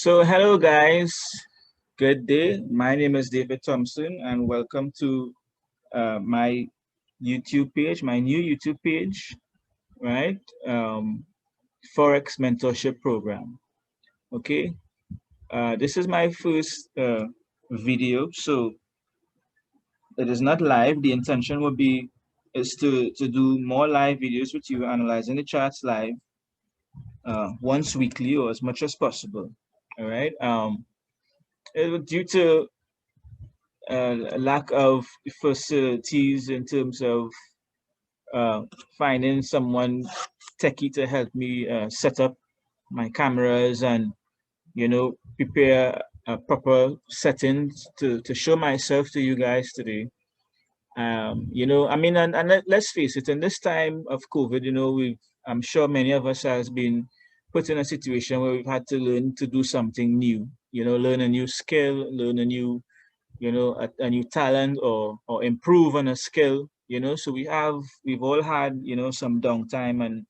So hello guys, good day. My name is David Thompson and welcome to my YouTube page, my new YouTube page, right? Forex Mentorship Program. Okay, this is my first video, so it is not live. The intention would be is to do more live videos with you, analyzing the charts live once weekly or as much as possible. All right. Due to lack of facilities in terms of uh, finding someone techie to help me set up my cameras and prepare proper settings to show myself to you guys today. I mean, and let's face it, in this time of COVID, I'm sure many of us has been put in a situation where we've had to learn to do something new, learn a new skill, learn a new a new talent or improve on a skill, so we've all had some downtime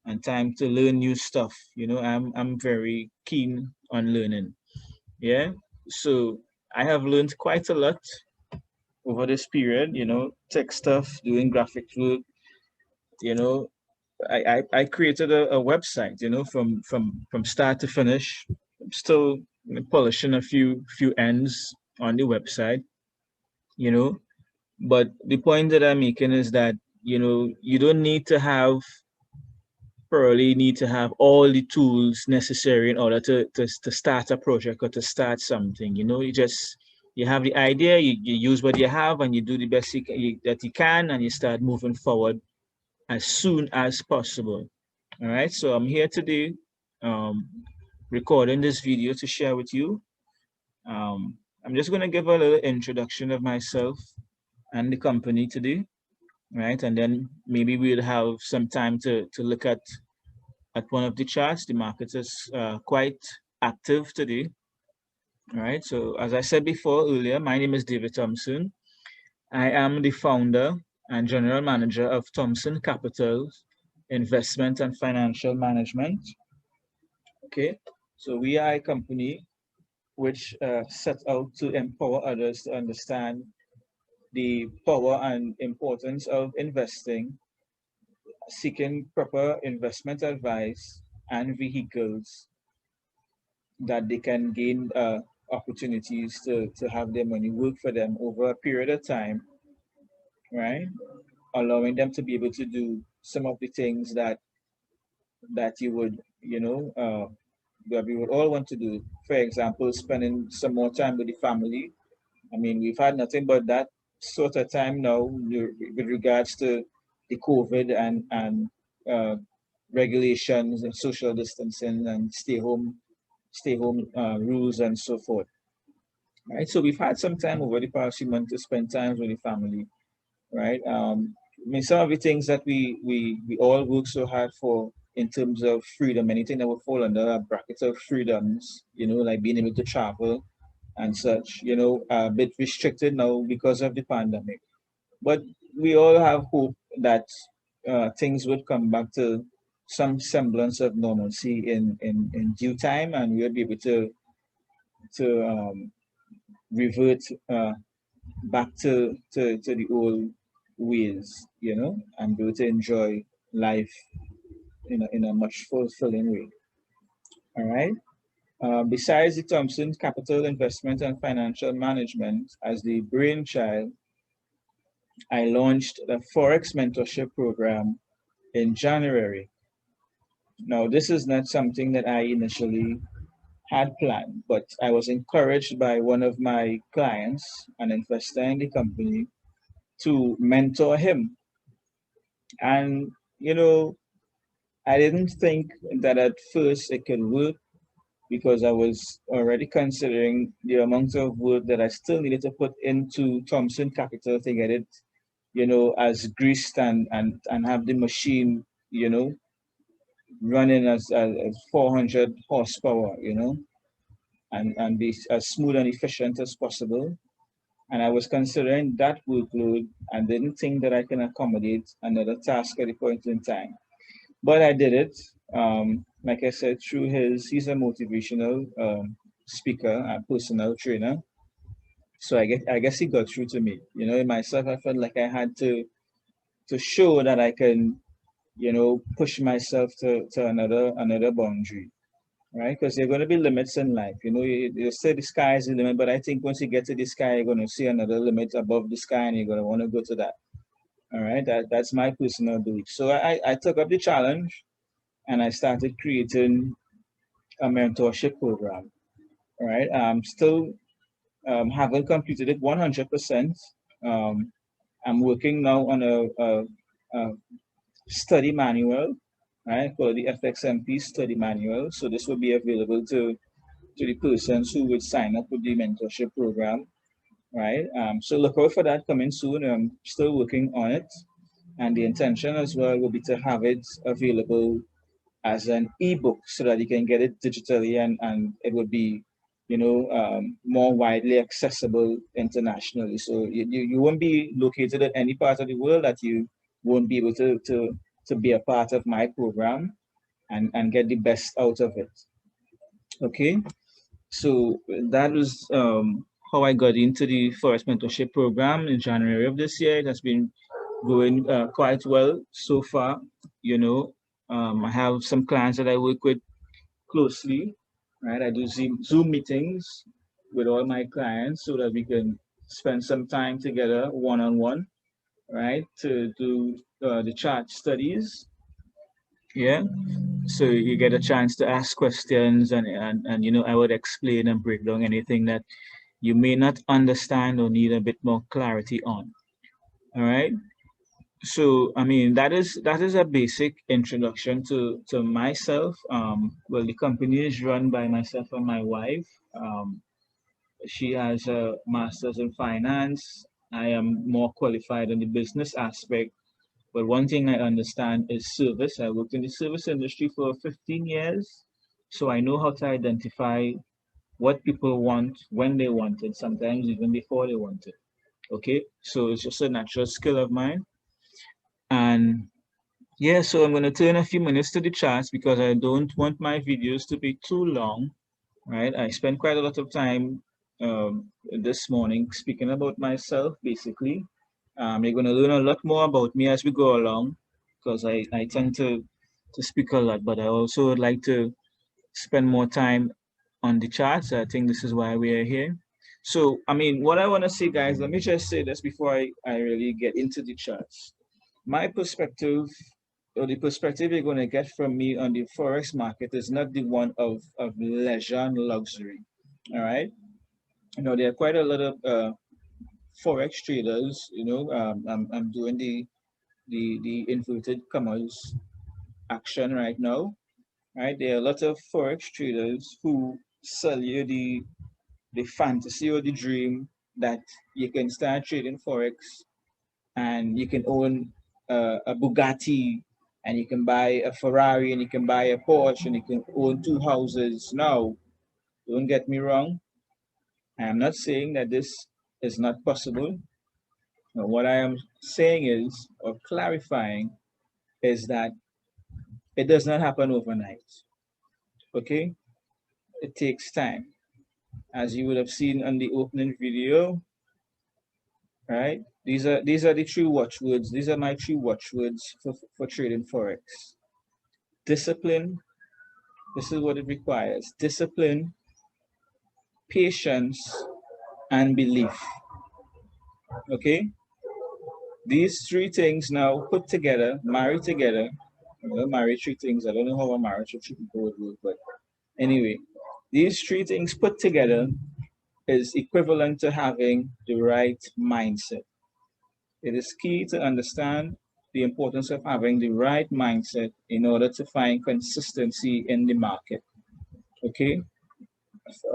and time to learn new stuff. I'm very keen on learning. Yeah, so I have learned quite a lot over this period, tech stuff, doing graphic work. you know I created a website, from start to finish. I'm still polishing a few ends on the website, you know but the point that I'm making is that you don't need to have all the tools necessary in order to start a project or to start something. You have the idea, you use what you have, and you do the best that you can, and you start moving forward as soon as possible. All right, so I'm here today, um, recording this video to share with you. I'm just going to give a little introduction of myself and the company today, right? And then maybe we'll have some time to look at one of the charts. The market is quite active today, right? So as I said before earlier, my name is David Thompson. I am the founder and general manager of Thompson Capital Investment and Financial Management. Okay, so we are a company which set out to empower others to understand the power and importance of investing, seeking proper investment advice and vehicles that they can gain opportunities to have their money work for them over a period of time, right? Allowing them to be able to do some of the things that you would, that we would all want to do. For example, spending some more time with the family. I mean, we've had nothing but that sort of time now with regards to the COVID and regulations and social distancing and stay home rules and so forth. Right. So we've had some time over the past few months to spend time with the family. Right. I mean, some of the things that we all work so hard for in terms of freedom, anything that would fall under a bracket of freedoms, like being able to travel and such, a bit restricted now because of the pandemic. But we all have hope that things would come back to some semblance of normalcy in due time, and we'll be able to revert back to the old ways, and be able to enjoy life in a much fulfilling way. All right. Besides the Thompson Capital Investment and Financial Management as the brainchild, I launched the Forex Mentorship Program in January. Now, this is not something that I initially had planned, but I was encouraged by one of my clients, an investor in the company, to mentor him. And, I didn't think that at first it could work because I was already considering the amount of work that I still needed to put into Thompson Capital to get it, as greased and have the machine, running as 400 horsepower, and be as smooth and efficient as possible. And I was considering that workload and didn't think that I can accommodate another task at the point in time. But I did it. like I said, through he's a motivational speaker and personal trainer. So I guess he got through to me. You know, in myself, I felt like I had to show that I can, you know, push myself to another boundary, right? Because there are going to be limits in life. You know, you say the sky is the limit, but I think once you get to the sky, you're going to see another limit above the sky, and you're going to want to go to that. All right, that's my personal belief. So I took up the challenge and I started creating a mentorship program. All right, I'm still haven't completed it 100%. Um, I'm working now on a study manual, right, called the FXNP study manual. So this will be available to the persons who would sign up with the mentorship program, right? So look out for that coming soon. I'm still working on it. And the intention as well will be to have it available as an ebook so that you can get it digitally and it would be, you know, more widely accessible internationally. So you won't be located at any part of the world that you won't be able to be a part of my program and get the best out of it. Okay. So that was how I got into the Forex mentorship program in January of this year. It has been going quite well so far. You know, I have some clients that I work with closely, right? I do Zoom meetings with all my clients so that we can spend some time together one on one, right? To do the chart studies. Yeah. So you get a chance to ask questions and you know, I would explain and break down anything that you may not understand or need a bit more clarity on. All right. So I mean that is a basic introduction to myself. Well, the company is run by myself and my wife. She has a master's in finance. I am more qualified in the business aspect. But one thing I understand is service. I worked in the service industry for 15 years. So I know how to identify what people want when they want it, sometimes even before they want it. Okay. So it's just a natural skill of mine. And yeah, so I'm going to turn a few minutes to the charts because I don't want my videos to be too long, right? I spent quite a lot of time this morning speaking about myself, basically. You're going to learn a lot more about me as we go along because I tend to speak a lot, but I also would like to spend more time on the charts. I think this is why we are here. So, I mean, what I want to say, guys, let me just say this before I really get into the charts. My perspective, or the perspective you're going to get from me on the Forex market, is not the one of leisure and luxury. All right. You know, there are quite a lot of Forex traders, you know, I'm doing the inverted commas action right now, right? There are a lot of Forex traders who sell you the fantasy or the dream that you can start trading Forex and you can own a Bugatti and you can buy a Ferrari and you can buy a Porsche and you can own two houses. Now, don't get me wrong. I am not saying that this is not possible. No, what I am saying is, or clarifying, is that it does not happen overnight. Okay? It takes time. As you would have seen on the opening video, right? These are the three watchwords. These are my three watchwords for trading Forex. Discipline, this is what it requires. Discipline, patience, and belief. Okay? These three things now put together, married together. I don't marry three things. I don't know how a marriage of three people would work, but anyway, these three things put together is equivalent to having the right mindset. It is key to understand the importance of having the right mindset in order to find consistency in the market. Okay?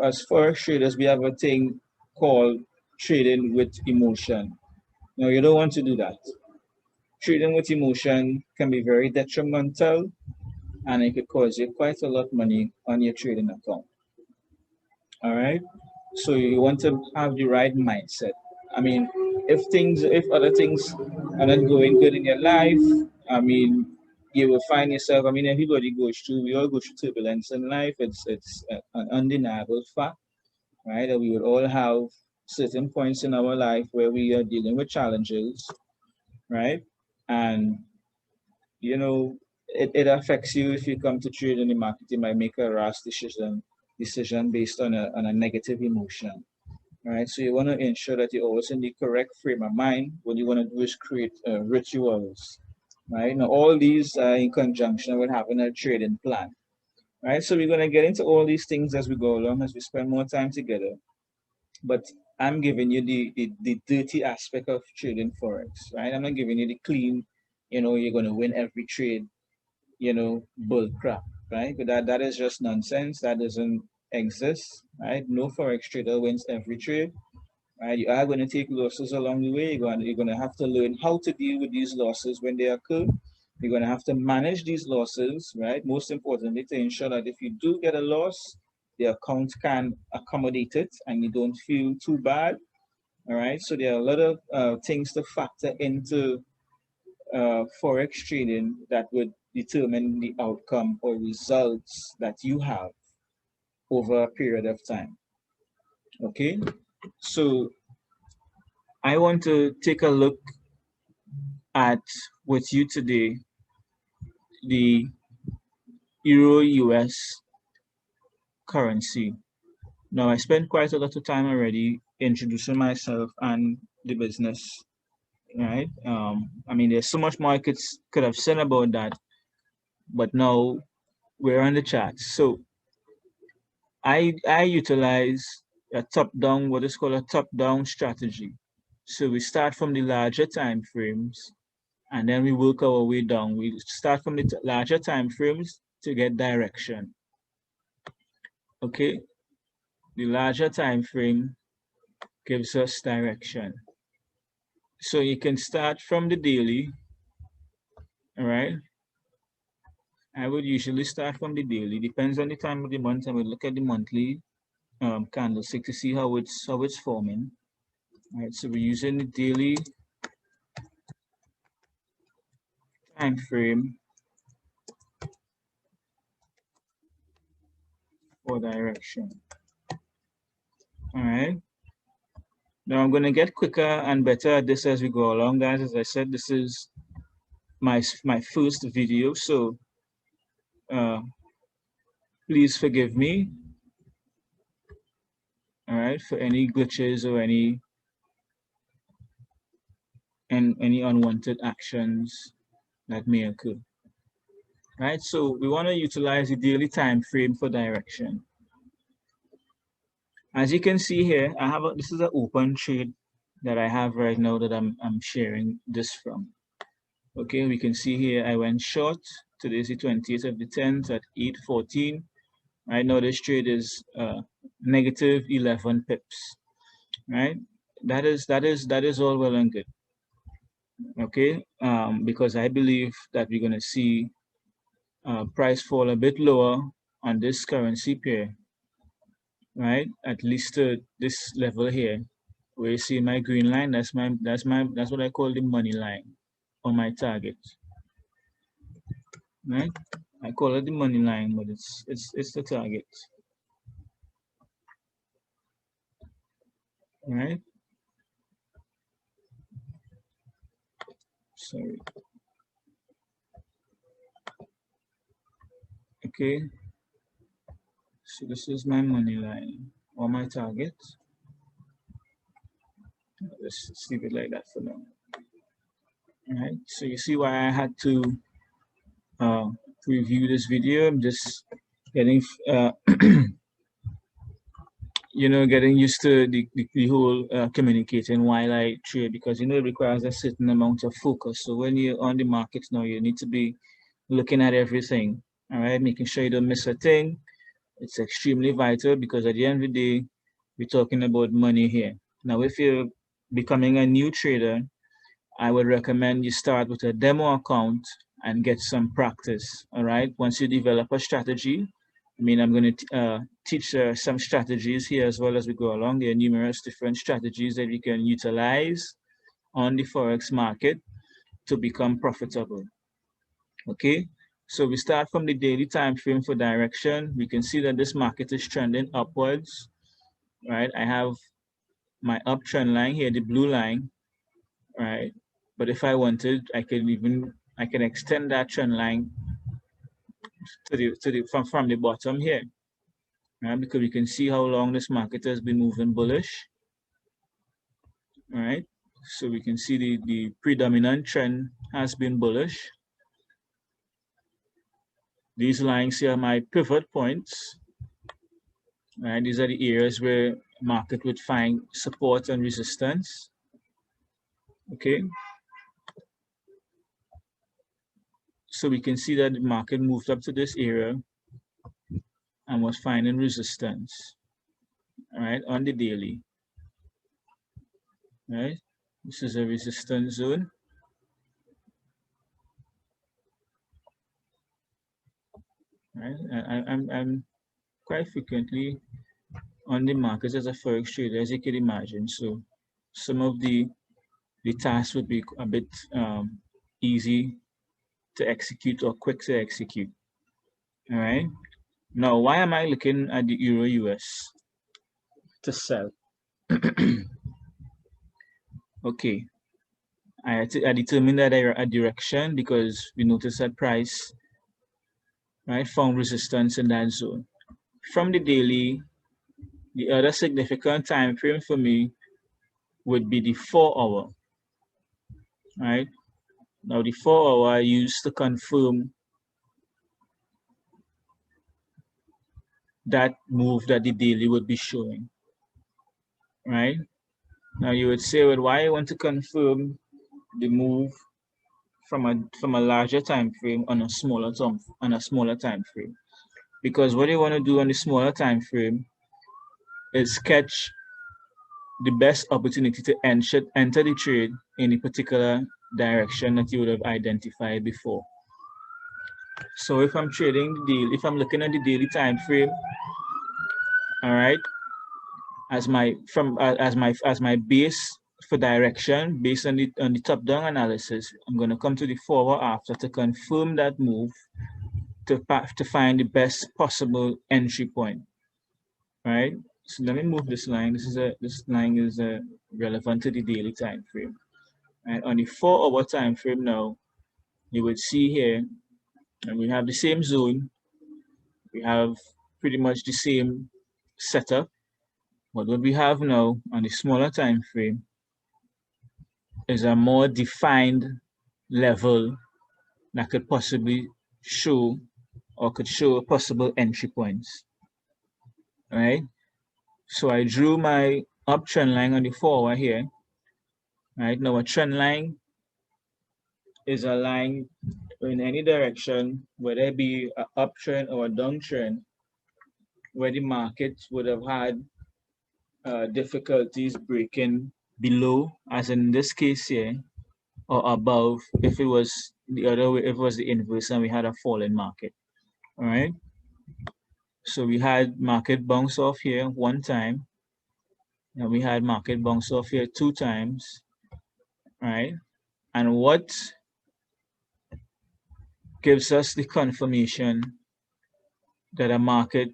As forex traders, we have a thing called trading with emotion. Now, you don't want to do that. Trading with emotion can be very detrimental and it could cause you quite a lot of money on your trading account. All right. So you want to have the right mindset. I mean, if other things are not going good in your life, I mean, you will find yourself, I mean, everybody goes through, we all go through turbulence in life. It's an undeniable fact, right? That we will all have certain points in our life where we are dealing with challenges, right? And, you know, it affects you if you come to trade in the market. You might make a rash decision based on a negative emotion, right? So you want to ensure that you're always in the correct frame of mind. What you want to do is create rituals, right? Now, all these are in conjunction with having a trading plan, right? So we're going to get into all these things as we go along, as we spend more time together. But I'm giving you the dirty aspect of trading Forex, right? I'm not giving you the clean, you're going to win every trade, bull crap, right? But that is just nonsense. That doesn't exist, right? No Forex trader wins every trade, right? You are going to take losses along the way. You're going to have to learn how to deal with these losses when they occur. You're going to have to manage these losses, right? Most importantly, to ensure that if you do get a loss, the account can accommodate it and you don't feel too bad. All right. So there are a lot of things to factor into Forex trading that would determine the outcome or results that you have over a period of time. Okay. So I want to take a look at with you today the Euro US currency. Now, I spent quite a lot of time already introducing myself and the business, right? I mean, there's so much more I could have said about that, but now we're on the chat. So I utilize a top-down, what is called a top-down strategy. So we start from the larger time frames and then we work our way down. We start from the larger time frames to get direction. Okay, the larger time frame gives us direction. So you can start from the daily, all right? I would usually start from the daily. Depends on the time of the month. I would look at the monthly candlestick to see how it's forming. All right, so we're using the daily time frame for direction. All right. Now I'm gonna get quicker and better at this as we go along, guys. As I said, this is my first video, so uh, please forgive me. All right, for any glitches or any unwanted actions that may occur. Right, so we want to utilize the daily time frame for direction. As you can see here, this is an open trade that I have right now that I'm sharing this from. Okay, we can see here I went short. Today's the 20th of the 10th at 8:14. Right now this trade is negative 11 pips. Right, that is all well and good. Okay, because I believe that we're going to see price fall a bit lower on this currency pair, right? At least to this level here, where you see my green line. That's what I call the money line on my target, right? I call it the money line, but it's the target, right? Sorry. Okay. So this is my money line or my target. Let's leave it like that for now. All right. So you see why I had to review this video. I'm just getting getting used to the whole communicating while I trade, because it requires a certain amount of focus. So when you're on the market now, you need to be looking at everything, all right, making sure you don't miss a thing. It's extremely vital, because at the end of the day, we're talking about money here. Now, if you're becoming a new trader, I would recommend you start with a demo account and get some practice, all right? Once you develop a strategy, I mean, I'm going to teach some strategies here as well as we go along. There are numerous different strategies that we can utilize on the Forex market to become profitable, Okay, so we start from the daily time frame for direction. We can see that this market is trending upwards, right? I have my uptrend line here, the blue line, right? But if I wanted, I can extend that trend line from the bottom here, right? Because we can see how long this market has been moving bullish, right? So we can see the predominant trend has been bullish. These lines here are my pivot points, right? These are the areas where market would find support and resistance. Okay. So we can see that the market moved up to this area and was finding resistance, right, on the daily, right? This is a resistance zone. Right? I'm quite frequently on the markets as a Forex trader, as you can imagine. So some of the tasks would be a bit easy to execute or quick to execute. All right. Now, why am I looking at the Euro US to sell? Okay. I determined that a direction because we noticed that price, right, found resistance in that zone. From the daily, the other significant time frame for me would be the 4-hour. Right? Now the 4-hour I use to confirm that move that the daily would be showing. Right? Now you would say, well, why I want to confirm the move from a larger time frame on a smaller time frame? Because what you want to do on the smaller time frame is catch the best opportunity to enter the trade in a particular direction that you would have identified before. So if I'm trading the deal, if I'm looking at the daily time frame, all right, as my base for direction based on the top down analysis, I'm going to come to the forward after to confirm that move to find the best possible entry point. Right. So let me move this line. This line is relevant to the daily time frame. And on the 4-hour time frame now, you would see here, and we have the same zone. We have pretty much the same setup. But what we have now on the smaller time frame is a more defined level that could possibly show or could show possible entry points. Right? So I drew my uptrend line on the 4-hour here. Right? Now a trend line is a line in any direction, whether it be an uptrend or a downtrend, where the market would have had difficulties breaking below, as in this case here, or above if it was the other way, if it was the inverse and we had a falling market. All right. So we had market bounce off here one time, and we had market bounce off here 2 times. Right. And what gives us the confirmation that a market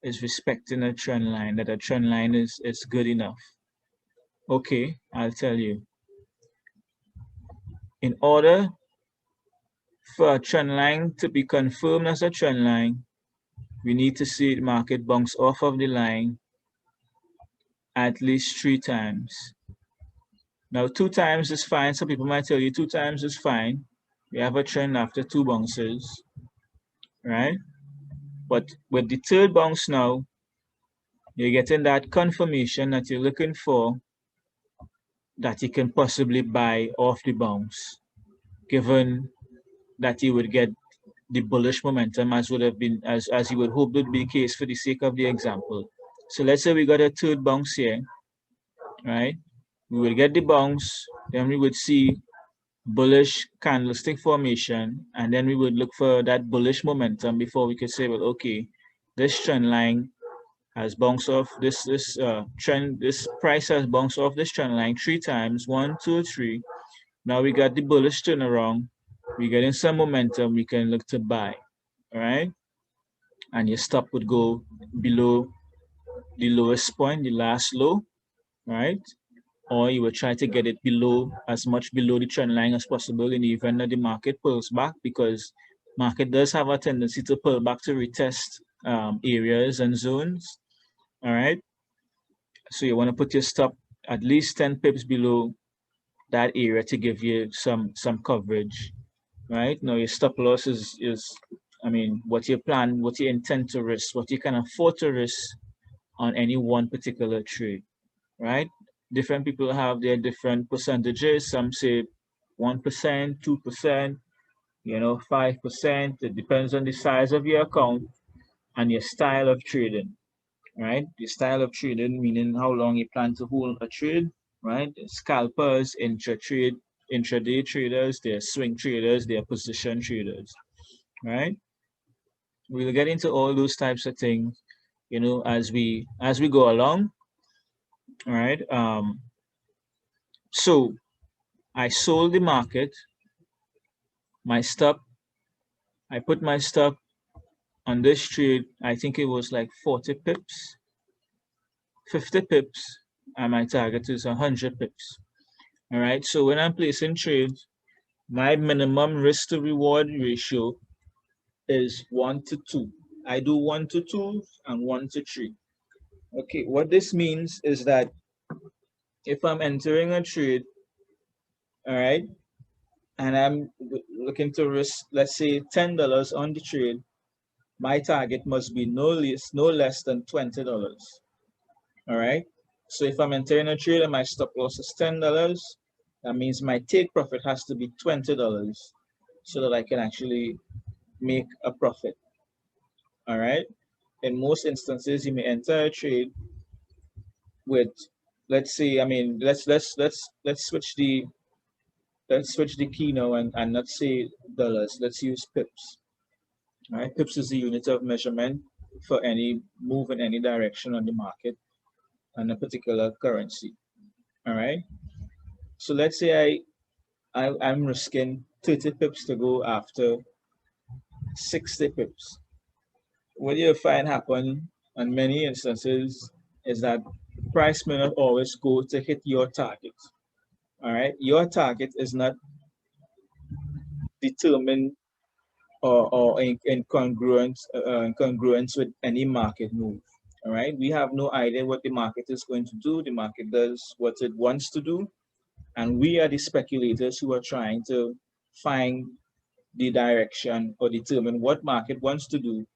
is respecting a trend line, that a trend line is good enough? Okay, I'll tell you. In order for a trend line to be confirmed as a trend line, we need to see the market bounce off of the line at least 3 times. Now, 2 times is fine. Some people might tell you 2 times is fine. We have a trend after 2 bounces, right? But with the 3rd bounce now, you're getting that confirmation that you're looking for, that you can possibly buy off the bounce, given that you would get the bullish momentum as would have been as you would hope would be the case for the sake of the example. So let's say we got a 3rd bounce here, right? We will get the bounce, then we would see bullish candlestick formation, and then we would look for that bullish momentum before we could say, well, okay, this trend line has bounced off this price has bounced off this trend line 3 times, 1, 2, 3. Now we got the bullish turnaround. we're getting some momentum, we can look to buy, all right? And your stop would go below the lowest point, the last low, right? Or you will try to get it below, as much below the trend line as possible in the event that the market pulls back, because market does have a tendency to pull back to retest areas and zones, all right? So you want to put your stop at least 10 pips below that area to give you some coverage, right? Now your stop loss is I mean, what you plan, what you intend to risk, what you can afford to risk on any one particular trade, right? Different people have their different percentages. Some say 1%, 2%, 5%. It depends on the size of your account and your style of trading, right? The style of trading, meaning how long you plan to hold a trade, right? Scalpers, intraday traders, they're swing traders, they're position traders, right? We'll get into all those types of things, as we go along, all right? So I sold the market, my stop, I put my stop on this trade, I think it was like 40 pips, 50 pips, and my target is 100 pips. All right, so when I'm placing trades, my minimum risk to reward ratio is 1 to 2. I do 1 to 2 and 1 to 3. Okay, what this means is that if I'm entering a trade, all right, and I'm looking to risk, let's say $10 on the trade, my target must be no less than $20. All right. So if I'm entering a trade and my stop loss is $10, that means my take profit has to be $20 so that I can actually make a profit. All right. In most instances, you may enter a trade with, let's say, I mean, let's switch the key now and not say dollars. Let's use pips. All right. Pips is the unit of measurement for any move in any direction on the market on a particular currency. All right. So let's say I'm risking 30 pips to go after 60 pips. What you'll find happen in many instances is that price may not always go to hit your target. All right. Your target is not determined or in congruence with any market move. All right. We have no idea what the market is going to do. The market does what it wants to do. And we are the speculators who are trying to find the direction or determine what market wants to do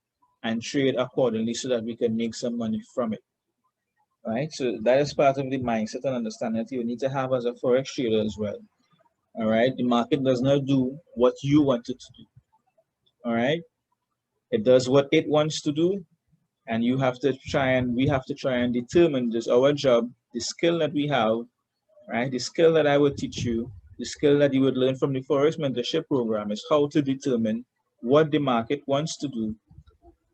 and trade accordingly so that we can make some money from it. Right? So that is part of the mindset and understanding that you need to have as a Forex trader as well. All right. The market does not do what you want it to do. All right. It does what it wants to do. And we have to try and determine this, our job, the skill that we have, right? The skill that I would teach you, the skill that you would learn from the Forex Mentorship program is how to determine what the market wants to do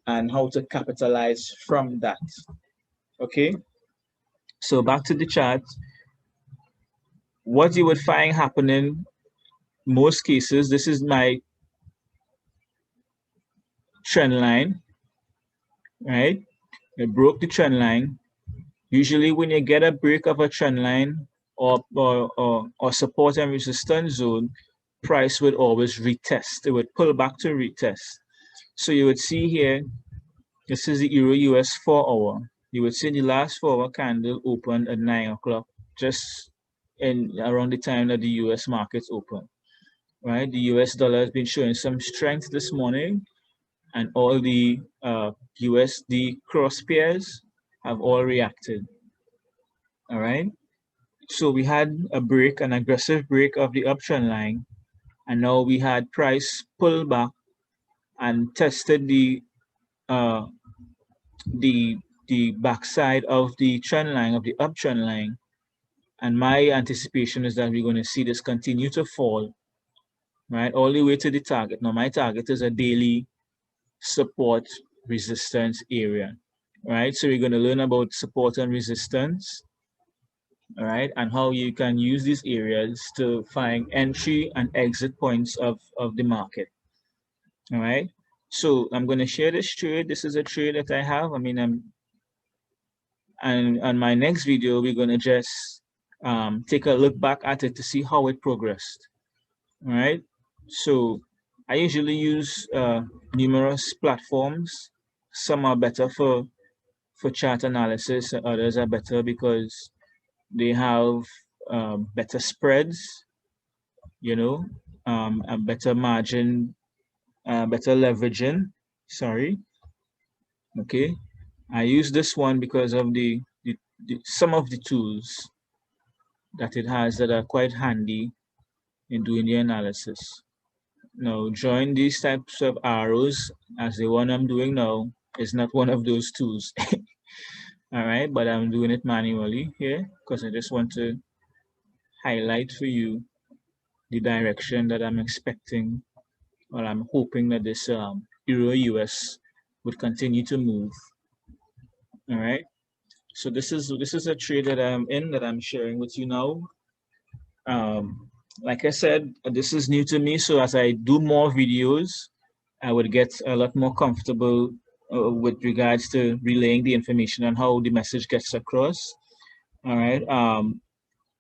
and how to capitalize from that. Okay, so back to the chart. What you would find happening most cases, this is my trend line, right? It broke the trend line. Usually when you get a break of a trend line or support and resistance zone, price would always retest. It would pull back to retest. So you would see here, this is the Euro US 4 hour. You would see the last 4 hour candle opened at 9 o'clock, just in around the time that the US markets open. Right? The US dollar has been showing some strength this morning, and all the USD cross pairs have all reacted. All right. So we had a break, an aggressive break of the uptrend line, and now we had price pull back and tested the backside of the trend line, of the uptrend line. And my anticipation is that we're going to see this continue to fall, right, all the way to the target. Now my target is a daily support resistance area, right? So we're going to learn about support and resistance, all right, and how you can use these areas to find entry and exit points of the market. All right. So I'm going to share this trade. This is a trade that I have. I mean, and on my next video, we're going to just take a look back at it to see how it progressed. All right. So I usually use numerous platforms. Some are better for chart analysis, and others are better because they have better spreads, you know, a better margin, better leveraging. Sorry. Okay. I use this one because of some of the tools that it has that are quite handy in doing the analysis. Now, join these types of arrows as the one I'm doing now is not one of those tools. All right, but I'm doing it manually here because I just want to highlight for you the direction that I'm expecting, or I'm hoping that this Euro US would continue to move. All right. So this is a trade that I'm in that I'm sharing with you now. Like I said, this is new to me. So as I do more videos, I would get a lot more comfortable with regards to relaying the information and how the message gets across. All right.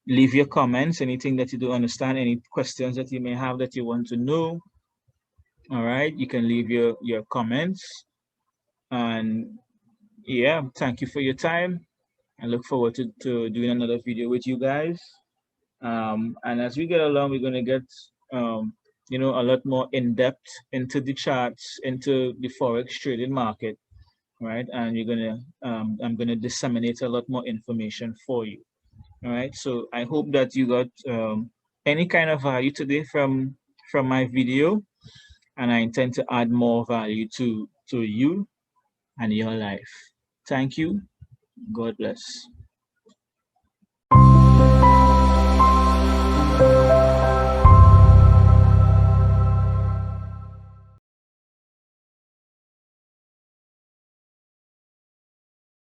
Leave your comments, anything that you don't understand, any questions that you may have that you want to know. All right. You can leave your comments. And yeah, thank you for your time. I look forward to doing another video with you guys. And as we get along, we're going to get, a lot more in depth into the charts, into the Forex trading market, right? And I'm going to disseminate a lot more information for you. All right. So I hope that you got any kind of value today from my video, and I intend to add more value to you and your life. Thank you. God bless.